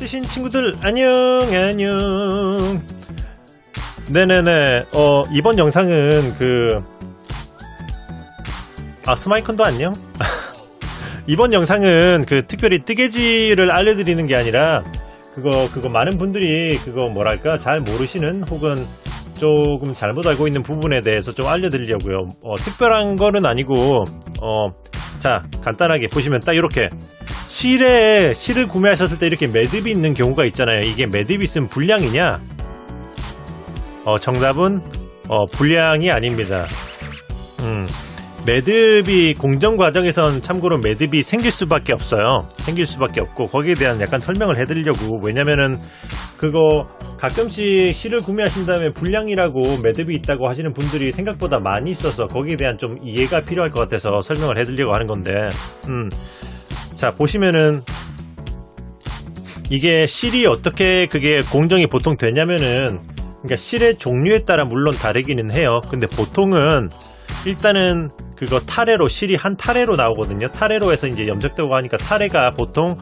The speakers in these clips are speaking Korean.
뜨신 친구들 안녕. 네네네. 이번 영상은 스마이컨도 안녕. 이번 영상은 특별히 뜨개질을 알려드리는 게 아니라 그거 많은 분들이 잘 모르시는 혹은 조금 잘못 알고 있는 부분에 대해서 좀 알려드리려고요. 특별한 거는 아니고 자, 간단하게 보시면 딱 이렇게 실을 구매하셨을 때 이렇게 매듭이 있는 경우가 있잖아요. 이게 매듭이 있으면 불량이냐? 정답은 불량이 아닙니다. 매듭이 공정 과정에선 참고로 매듭이 생길 수밖에 없어요. 생길 수밖에 없고 거기에 대한 약간 설명을 해드리려고. 왜냐면은 가끔씩 실을 구매하신 다음에 불량이라고 매듭이 있다고 하시는 분들이 생각보다 많이 있어서 거기에 대한 좀 이해가 필요할 것 같아서 설명을 해드리려고 하는 건데, 자, 보시면은 이게 실이 어떻게 그게 공정이 보통 되냐면은, 그러니까 실의 종류에 따라 물론 다르기는 해요. 근데 보통은 일단은 타래로, 실이 한 타래로 나오거든요. 타래로 해서 이제 염색되고 하니까 타래가 보통,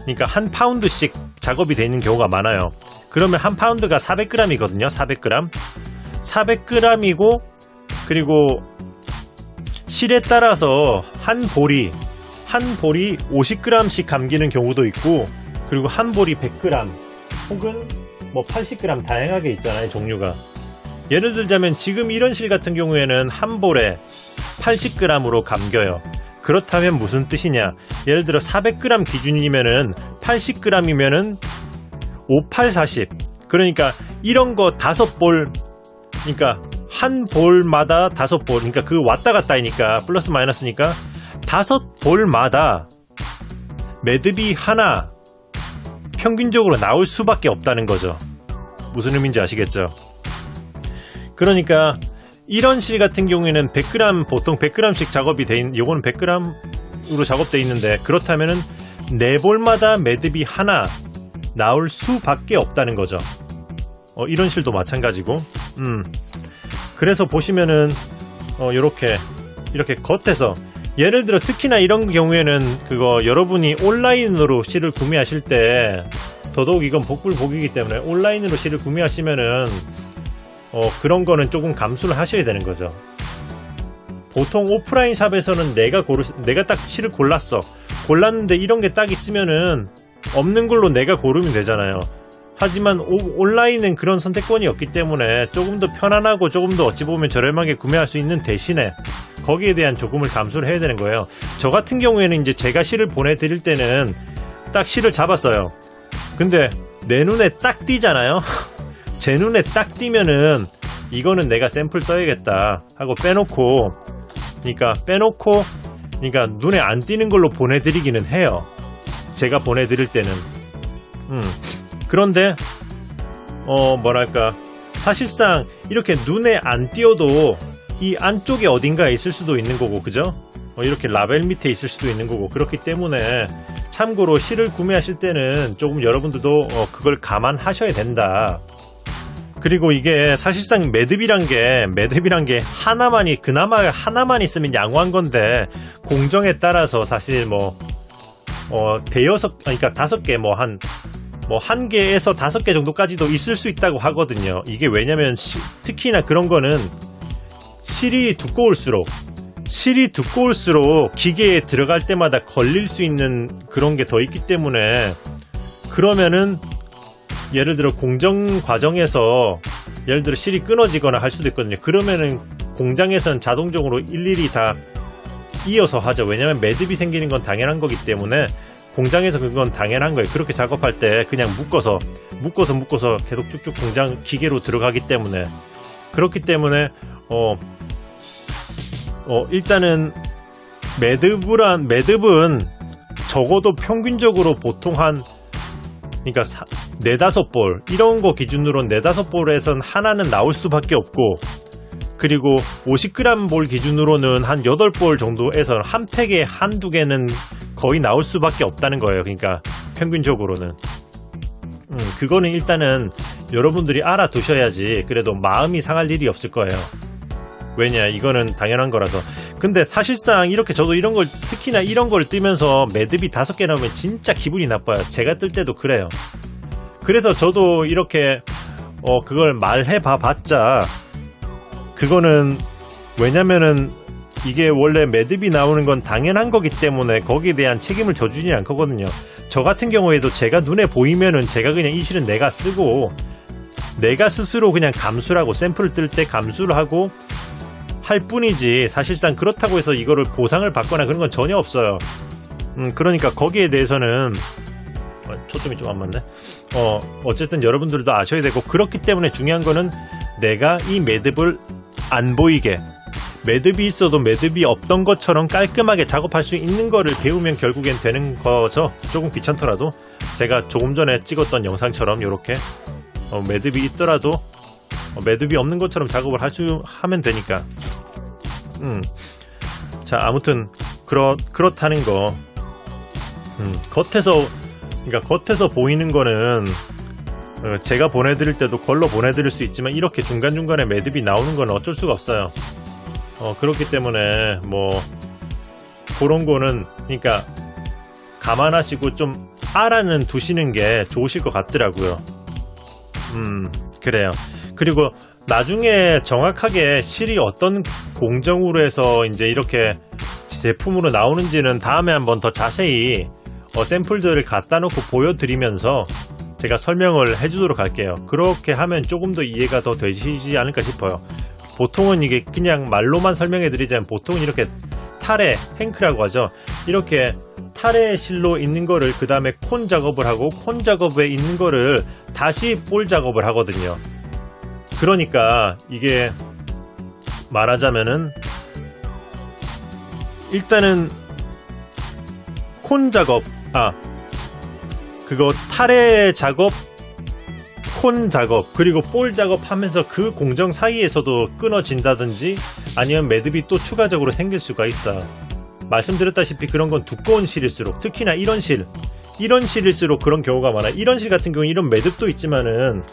그러니까 한 파운드씩 작업이 되어 있는 경우가 많아요. 그러면 한 파운드가 400g이거든요. 400g. 400g이고, 그리고 실에 따라서 한 볼이 50g씩 감기는 경우도 있고, 그리고 한 볼이 100g 혹은 80g 다양하게 있잖아요, 종류가. 예를 들자면 지금 이런 실 같은 경우에는 한 볼에 80g으로 감겨요. 그렇다면 무슨 뜻이냐? 예를 들어 400g 기준이면은 80g이면은 5840. 그러니까 이런 거 5볼, 그러니까 한 볼마다 5볼, 그러니까 왔다 갔다이니까 플러스 마이너스니까 5볼마다 매듭이 하나 평균적으로 나올 수밖에 없다는 거죠. 무슨 의미인지 아시겠죠? 그러니까 이런 실 같은 경우에는 100g, 보통 100g씩 작업이 돼 있는, 요거는 100g으로 작업되어 있는데, 그렇다면은 4볼마다 매듭이 하나 나올 수밖에 없다는 거죠. 이런 실도 마찬가지고. 그래서 보시면은 이렇게 겉에서, 예를 들어 특히나 이런 경우에는 여러분이 온라인으로 실을 구매하실 때, 더더욱 이건 복불복이기 때문에 온라인으로 실을 구매하시면은 그런 거는 조금 감수를 하셔야 되는 거죠. 보통 오프라인 샵에서는 내가 딱 실을 골랐는데 이런 게 딱 있으면은 없는 걸로 내가 고르면 되잖아요. 하지만 온라인은 그런 선택권이 없기 때문에 조금 더 편안하고 조금 더 어찌 보면 저렴하게 구매할 수 있는 대신에 거기에 대한 조금을 감수를 해야 되는 거예요. 저 같은 경우에는 이제 제가 실을 보내드릴 때는 딱 실을 잡았어요. 근데 내 눈에 딱 띄잖아요. 제 눈에 딱 띄면은 이거는 내가 샘플 떠야겠다 하고 빼놓고, 그러니까 눈에 안 띄는 걸로 보내드리기는 해요. 제가 보내드릴 때는. 그런데 사실상 이렇게 눈에 안 띄어도 이 안쪽에 어딘가에 있을 수도 있는 거고, 그죠? 이렇게 라벨 밑에 있을 수도 있는 거고, 그렇기 때문에 참고로 실을 구매하실 때는 조금 여러분들도 그걸 감안하셔야 된다. 그리고 이게 사실상 매듭이란 게 그나마 하나만 있으면 양호한 건데, 공정에 따라서 사실 그러니까 5개, 한 개에서 5개 정도까지도 있을 수 있다고 하거든요. 이게 왜냐면 특히나 그런 거는 실이 두꺼울수록 기계에 들어갈 때마다 걸릴 수 있는 그런 게 더 있기 때문에, 그러면은 예를 들어 공정 과정에서 예를 들어 실이 끊어지거나 할 수도 있거든요. 그러면은 공장에서는 자동적으로 일일이 다 이어서 하죠. 왜냐면 매듭이 생기는 건 당연한 거기 때문에 공장에서 그건 당연한 거예요. 그렇게 작업할 때 그냥 묶어서 계속 쭉쭉 공장 기계로 들어가기 때문에. 그렇기 때문에 일단은 매듭은 적어도 평균적으로 보통 그러니까 4-5볼, 이런 거 기준으로 4-5볼에선 하나는 나올 수밖에 없고, 그리고 50g 볼 기준으로는 한 8볼 정도에서 한 팩에 한두 개는 거의 나올 수밖에 없다는 거예요. 그러니까 평균적으로는. 그거는 일단은 여러분들이 알아두셔야지 그래도 마음이 상할 일이 없을 거예요. 왜냐, 이거는 당연한 거라서. 근데 사실상 이렇게 저도 이런 걸, 특히나 이런 걸 뜨면서 매듭이 5개 나오면 진짜 기분이 나빠요. 제가 뜰 때도 그래요. 그래서 저도 이렇게 그걸 말해봐 봤자, 그거는 왜냐면은 이게 원래 매듭이 나오는 건 당연한 거기 때문에 거기에 대한 책임을 져주지 않거든요. 저 같은 경우에도 제가 눈에 보이면은 제가 그냥 이 실은 내가 쓰고, 내가 스스로 그냥 감수를 하고, 샘플을 뜰 때 감수를 하고 할 뿐이지, 사실상 그렇다고 해서 이거를 보상을 받거나 그런 건 전혀 없어요. 그러니까 거기에 대해서는 초점이 좀 안 맞네. 어쨌든 여러분들도 아셔야 되고, 그렇기 때문에 중요한 거는 내가 이 매듭을 안 보이게, 매듭이 있어도 매듭이 없던 것처럼 깔끔하게 작업할 수 있는 거를 배우면 결국엔 되는 거죠. 조금 귀찮더라도 제가 조금 전에 찍었던 영상처럼 이렇게 매듭이 있더라도 매듭이 없는 것처럼 작업을 하면 되니까. 자, 아무튼 그렇다는 거. 겉에서 보이는 거는 제가 보내드릴 때도 걸러 보내드릴 수 있지만, 이렇게 중간중간에 매듭이 나오는 건 어쩔 수가 없어요. 그렇기 때문에 그런 거는 그러니까 감안하시고 좀 알아는 두시는 게 좋으실 것 같더라고요. 그래요. 그리고 나중에 정확하게 실이 어떤 공정으로 해서 이제 이렇게 제품으로 나오는지는 다음에 한번 더 자세히 샘플들을 갖다 놓고 보여드리면서 제가 설명을 해주도록 할게요. 그렇게 하면 조금 더 이해가 더 되시지 않을까 싶어요. 보통은 이게 그냥 말로만 설명해 드리자면, 보통은 이렇게 타레, 행크라고 하죠. 이렇게 타레 실로 있는 거를 그 다음에 콘 작업을 하고, 콘 작업에 있는 거를 다시 볼 작업을 하거든요. 그러니까 이게 말하자면은, 일단은 콘 작업, 그거 타레 작업, 콘 작업, 그리고 볼 작업 하면서 그 공정 사이에서도 끊어진다든지 아니면 매듭이 또 추가적으로 생길 수가 있어. 말씀드렸다시피 그런 건 두꺼운 실일수록, 특히나 이런 실일수록 그런 경우가 많아요. 이런 실 같은 경우는 이런 매듭도 있지만은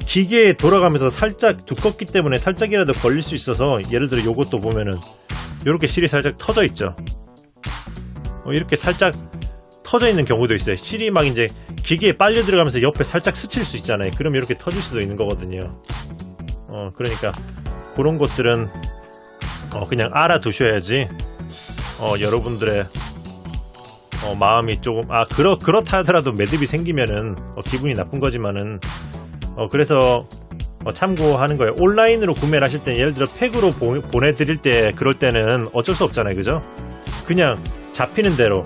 기계에 돌아가면서 살짝 두껍기 때문에 살짝이라도 걸릴 수 있어서, 예를 들어 요것도 보면은 요렇게 실이 살짝 터져 있죠. 이렇게 살짝 터져 있는 경우도 있어요. 실이 막 이제 기계에 빨려 들어가면서 옆에 살짝 스칠 수 있잖아요. 그럼 이렇게 터질 수도 있는 거거든요. 그러니까 그런 것들은 그냥 알아두셔야지 여러분들의 마음이 조금 그렇다 하더라도 매듭이 생기면은 기분이 나쁜 거지만은 그래서 참고하는 거예요. 온라인으로 구매를 하실 때, 예를 들어 팩으로 보내드릴 때, 그럴 때는 어쩔 수 없잖아요, 그죠? 그냥 잡히는 대로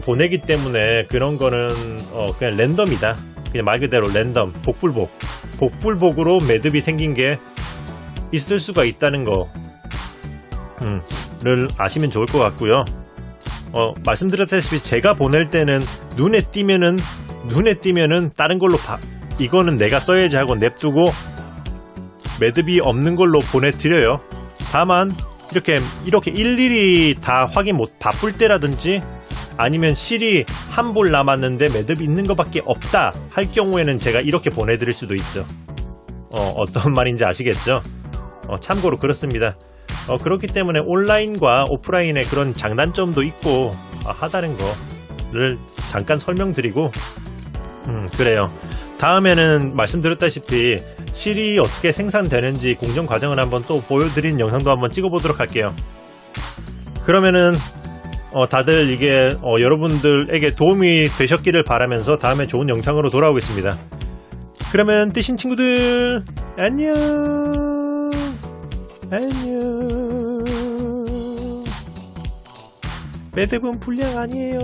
보내기 때문에 그런 거는 그냥 랜덤이다. 그냥 말 그대로 랜덤, 복불복으로 매듭이 생긴 게 있을 수가 있다는 거를 아시면 좋을 것 같고요. 말씀드렸다시피 제가 보낼 때는 눈에 띄면은 다른 걸로 이거는 내가 써야지 하고 냅두고 매듭이 없는 걸로 보내드려요. 다만 이렇게 일일이 다 확인 바쁠 때라든지, 아니면 실이 한 볼 남았는데 매듭이 있는 것밖에 없다 할 경우에는 제가 이렇게 보내드릴 수도 있죠. 어떤 말인지 아시겠죠? 참고로 그렇습니다. 그렇기 때문에 온라인과 오프라인의 그런 장단점도 있고 하다는 거를 잠깐 설명드리고, 그래요. 다음에는 말씀드렸다시피 실이 어떻게 생산되는지 공정 과정을 한번 또 보여드린 영상도 한번 찍어보도록 할게요. 그러면은 다들 이게 여러분들에게 도움이 되셨기를 바라면서 다음에 좋은 영상으로 돌아오겠습니다. 그러면 뜨신 친구들 안녕. 매듭은 불량 아니에요.